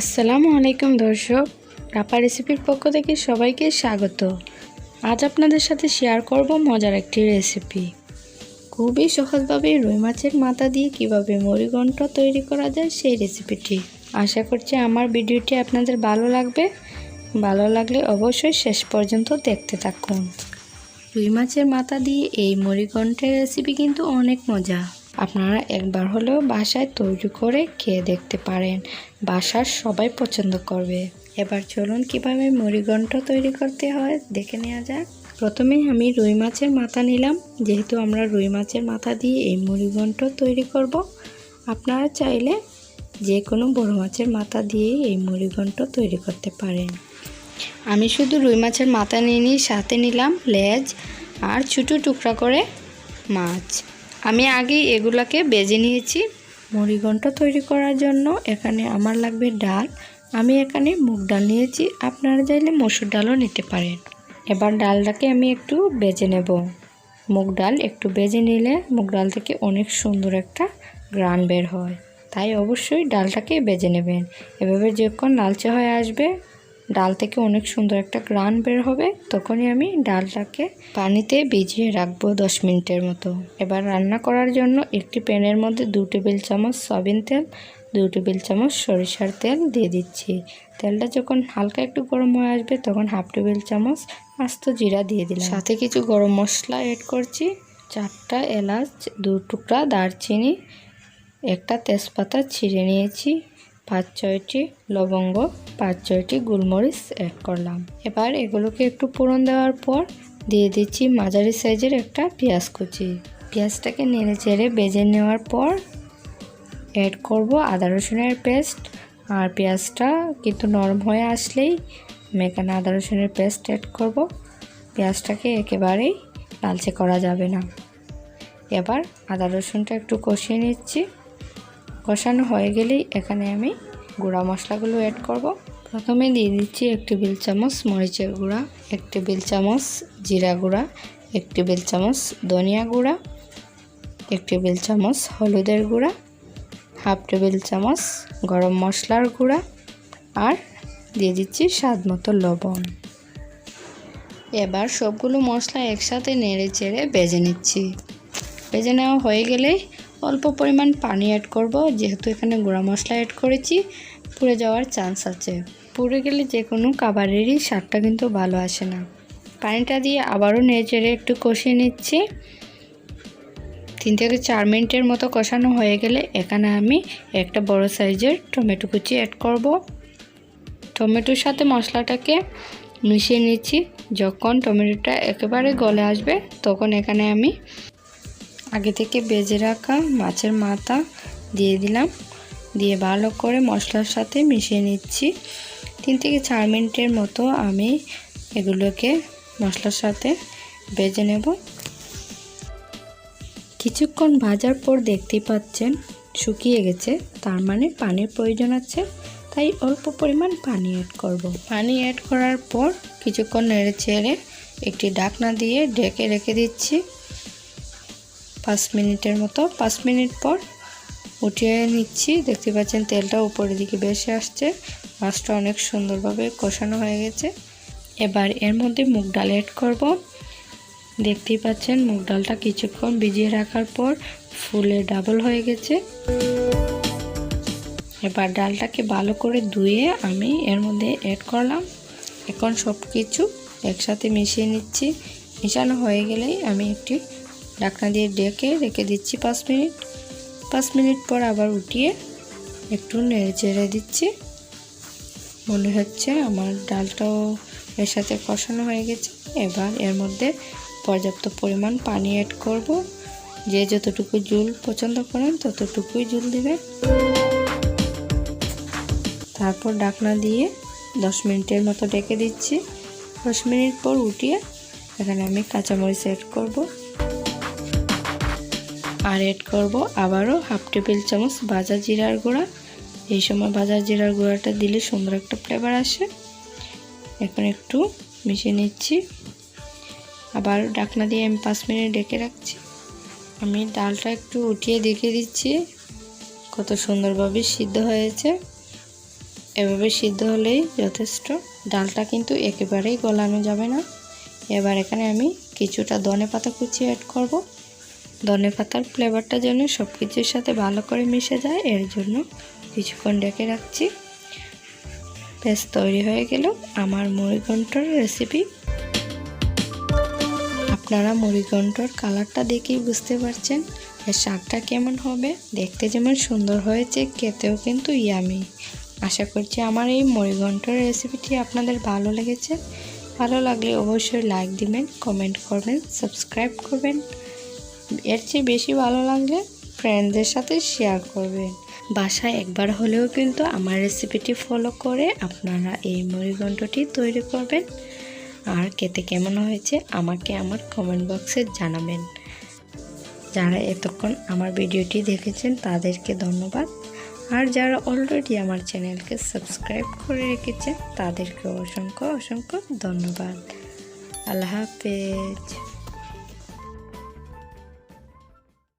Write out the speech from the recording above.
আসসালামু আলাইকুম দর্শক, রাপা রেসিপির পক্ষ থেকে সবাইকে স্বাগত। আজ আপনাদের সাথে শেয়ার করব মজার একটি রেসিপি। খুবই সহজভাবে রুই মাছের মাথা দিয়ে কিভাবে মুড়ি ঘন্ট তৈরি করা যায় সেই রেসিপিটি। আশা করছি আমার ভিডিওটি আপনাদের ভালো লাগবে। ভালো লাগলে অবশ্যই শেষ পর্যন্ত দেখতে থাকুন। রুই মাছের মাথা দিয়ে এই মুড়ি ঘন্টের রেসিপি কিন্তু অনেক মজা। আপনারা একবার হলেও বাসায় তৈরি করে খেয়ে দেখতে পারেন, বাসার সবাই পছন্দ করবে। এবার চলুন কিভাবে মুড়ি ঘন্ট তৈরি করতে হয় দেখে নেওয়া যাক। প্রথমে আমি রুই মাছের মাথা নিলাম, যেহেতু আমরা রুই মাছের মাথা দিয়ে এই মুড়ি ঘন্ট তৈরি করব। আপনারা চাইলে যে কোনো বড় মাছের মাথা দিয়ে এই মুড়ি ঘন্ট তৈরি করতে পারেন। আমি শুধু রুই মাছের মাথা নিয়ে সাথে নিলাম লেজ আর ছোটো টুকরা করে মাছ। আমি আগেই এগুলাকে বেজে নিয়েছি। মুড়ি ঘন্ট তৈরি করার জন্য এখানে আমার লাগবে ডাল। আমি এখানে মুগ ডাল নিয়েছি, আপনারা চাইলে মসুর ডালও নিতে পারেন। এবার ডালটাকে আমি একটু বেজে নেব। মুগ ডাল একটু বেজে নিলে মুগ ডাল থেকে অনেক সুন্দর একটা ঘ্রাণ বের হয়, তাই অবশ্যই ডালটাকে বেজে নেবেন। এভাবে যখন লালচে হয়ে আসবে, ডাল থেকে অনেক সুন্দর একটা ঘ্রাণ বের হবে, তখনই আমি ডালটাকে পানিতে ভিজিয়ে রাখবো 10 মিনিটের মতো। এবার রান্না করার জন্য একটি প্যানের মধ্যে 2 টেবিল চামচ সয়াবিন তেল, 2 টেবিল চামচ সরিষার তেল দিয়ে দিচ্ছি। তেলটা যখন হালকা একটু গরম হয়ে আসবে তখন 1/2 টেবিল চামচ আস্ত জিরা দিয়ে দিলাম। সাথে কিছু গরম মশলা অ্যাড করছি, 4টা এলাচ, 2 টুকরা দারচিনি, একটা তেজপাতা ছিঁড়ে নিয়েছি, 5-6টি লবঙ্গ, 5-6টি গোলমরিচ অ্যাড করলাম। এবার এগুলোকে একটু ফোড়ন দেওয়ার পর দিয়ে দিচ্ছি মাঝারি সাইজের একটা পেঁয়াজ কুচি। পেঁয়াজটাকে নেড়ে চেড়ে ভেজে নেওয়ার পর অ্যাড করব আদা রসুনের পেস্ট। আর পেঁয়াজটা কিন্তু নরম হয়ে আসলেই আমি এখানে আদা রসুনের পেস্ট অ্যাড করব। পেঁয়াজটাকে একেবারেই লালচে করা যাবে না। এবার আদা রসুনটা একটু কষিয়ে নিচ্ছি। কষানো হয়ে গেলেই এখানে আমি গুঁড়া মশলাগুলো অ্যাড করব। প্রথমে দিয়ে দিচ্ছি 1 টেবিল চামচ মরিচের গুঁড়া, 1 টেবিল চামচ জিরা গুঁড়া, 1 টেবিল চামচ ধনিয়া গুঁড়া, 1 টেবিল চামচ হলুদের গুঁড়া, 1/2 টেবিল চামচ গরম মশলার গুঁড়া, আর দিয়ে দিচ্ছি স্বাদ মতো লবণ। এবার সবগুলো মশলা একসাথে নেড়ে চেড়ে ভেজে নিচ্ছি। ভেজে নেওয়া হয়ে গেলেই অল্প পরিমাণ পানি অ্যাড করব, যেহেতু এখানে গুঁড়া মশলা অ্যাড করেছি, পুড়ে যাওয়ার চান্স আছে। পুড়ে গেলে যে কোনো খাবারেরই স্বাদটা কিন্তু ভালো আসে না। পানিটা দিয়ে আবারও নেড়ে একটু কষিয়ে নিচ্ছি। 3 থেকে 4 মিনিটের মতো কষানো হয়ে গেলে এখানে আমি একটা বড় সাইজের টমেটো কুচি অ্যাড করব। টমেটোর সাথে মশলাটাকে মিশিয়ে নিচ্ছি। যখন টমেটোটা একেবারে গলে আসবে তখন এখানে আমি আগে থেকে ভেজে রাখা মাছের মাথা দিয়ে দিলাম। দিয়ে ভালো করে মশলার সাথে মিশিয়ে নিচ্ছি। 3 থেকে 4 মিনিটের মতো আমি এগুলোকে মশলার সাথে ভেজে নেব। কিছুক্ষণ ভাজার পর দেখতেই পাচ্ছেন শুকিয়ে গেছে, তার মানে পানির প্রয়োজন আছে, তাই অল্প পরিমাণ পানি অ্যাড করব। পানি অ্যাড করার পর কিছুক্ষণ নেড়ে চেড়ে একটি ঢাকনা দিয়ে ঢেকে রেখে দিচ্ছি 5 মিনিটের মতো। 5 মিনিট পর উঠিয়ে নিচ্ছি। দেখতে পাচ্ছেন তেলটা উপরের দিকে ভেসে আসছে, মাছটা অনেক সুন্দরভাবে কষানো হয়ে গেছে। এবার এর মধ্যে মুগ ডাল অ্যাড করব। দেখতেই পাচ্ছেন মুগ ডালটা কিছুক্ষণ ভিজিয়ে রাখার পর ফুলে ডাবল হয়ে গেছে। এবার ডালটাকে ভালো করে ধুয়ে আমি এর মধ্যে অ্যাড করলাম। এখন সব কিছু একসাথে মিশিয়ে নিচ্ছি। মিশানো হয়ে গেলেই আমি একটি ঢাকনা দিয়ে ঢেকে রেখে দিচ্ছি 5 মিনিট। 5 মিনিট পর আবার উঠিয়ে একটু নেড়ে চেড়ে দিচ্ছি। মনে হচ্ছে আমার ডালটাও এর সাথে কষানো হয়ে গেছে। এবার এর মধ্যে পর্যাপ্ত পরিমাণ পানি অ্যাড করব। যে যতটুকু ঝোল পছন্দ করেন ততটুকুই ঝোল দিবেন। তারপর ঢাকনা দিয়ে 10 মিনিটের মতো ঢেকে দিচ্ছি। 10 মিনিট পর উঠিয়ে এখানে আমি কাঁচামরিচ অ্যাড করব। আর অ্যাড করব আবারও 1/2 টেবিল চামচ ভাজা জিরার গুঁড়া। এই সময় ভাজা জিরার গুঁড়াটা দিলে সুন্দর একটা ফ্লেভার আসে। এখন একটু মিশিয়ে নিচ্ছি। আবার ঢাকনা দিয়ে আমি 5 মিনিট ঢেকে রাখছি। আমি ডালটা একটু উঠিয়ে দেখে দিচ্ছি কত সুন্দরভাবে সিদ্ধ হয়েছে। এভাবে সিদ্ধ হলেই যথেষ্ট। ডালটা কিন্তু একেবারেই গলানো যাবে না। এবার এখানে আমি কিছুটা ধনেপাতা কুচি অ্যাড করব। ধনেপাতার ফ্লেভারটা যেন সব কিছুর সাথে ভালো করে মিশে যায়, এর জন্য কিছুক্ষণ ঢেকে রাখছি। বেশ, তৈরি হয়ে গেল আমার মুড়ি ঘন্টর রেসিপি। আপনারা মুড়ি ঘন্টর কালারটা দেখেই বুঝতে পারছেন এর স্বাদটা কেমন হবে। দেখতে যেমন সুন্দর হয়েছে, খেতেও কিন্তু ইয়ামি। আশা করছি আমার এই মুড়ি ঘন্টর রেসিপিটি আপনাদের ভালো লেগেছে। ভালো লাগলে অবশ্যই লাইক দিবেন, কমেন্ট করবেন, সাবস্ক্রাইব করবেন। এর চেয়ে বেশি ভালো লাগলে ফ্রেন্ডদের সাথে শেয়ার করবেন। বাসায় একবার হলেও কিন্তু আমার রেসিপিটি ফলো করে আপনারা এই মুড়ি ঘন্টটি তৈরি করবেন। আর খেতে কেমন হয়েছে আমাকে আমার কমেন্ট বক্সে জানাবেন। যারা এতক্ষণ আমার ভিডিওটি দেখেছেন তাদেরকে ধন্যবাদ। আর যারা অলরেডি আমার চ্যানেলকে সাবস্ক্রাইব করে রেখেছেন তাদেরকে অসংখ্য অসংখ্য ধন্যবাদ। আল্লাহ হাফেজ।